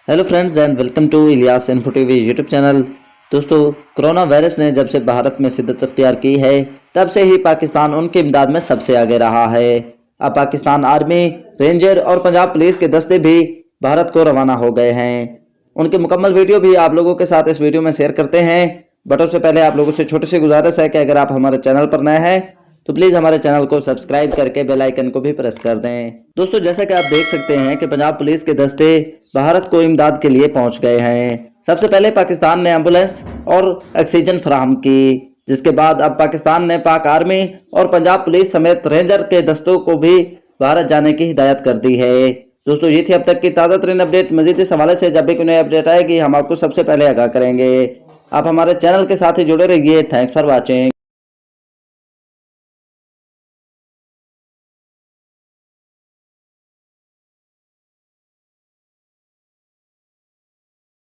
Hello friends and welcome to Ilyas info TV YouTube channel. दोस्तों, corona virus ने जब से भारत में शिद्दत अख्तियार की है तब से ही पाकिस्तान उनकी इमदाद में सबसे आगे रहा है। अब पाकिस्तान आर्मी, रेंजर और पंजाब पुलिस के दस्ते भी भारत को रवाना हो गए हैं। उनकी मुकम्मल वीडियो भी आप लोगों के साथ इस वीडियो में शेयर करते हैं। बट उससे पहले आप लोगों से छोटी सी गुजारिश है कि अगर आप हमारे चैनल पर नए हैं तो प्लीज़ हमारे चैनल को सब्सक्राइब करके बेल आइकन को भी प्रेस कर दें। दोस्तों, जैसा कि आप देख सकते हैं कि पंजाब पुलिस के दस्ते भारत को इमदाद के लिए पहुंच गए हैं। सबसे पहले पाकिस्तान ने एम्बुलेंस और ऑक्सीजन फराहम की, जिसके बाद अब पाकिस्तान ने पाक आर्मी और पंजाब पुलिस समेत रेंजर के दस्तों को भी भारत जाने की हिदायत कर दी है। दोस्तों, ये थी अब तक की ताज़ा तरीन अपडेट। मजीद इस हवाले से जब भी कोई नई अपडेट आएगी हम आपको सबसे पहले आगाह करेंगे। आप हमारे चैनल के साथ ही जुड़े रहिए। Thanks for watching.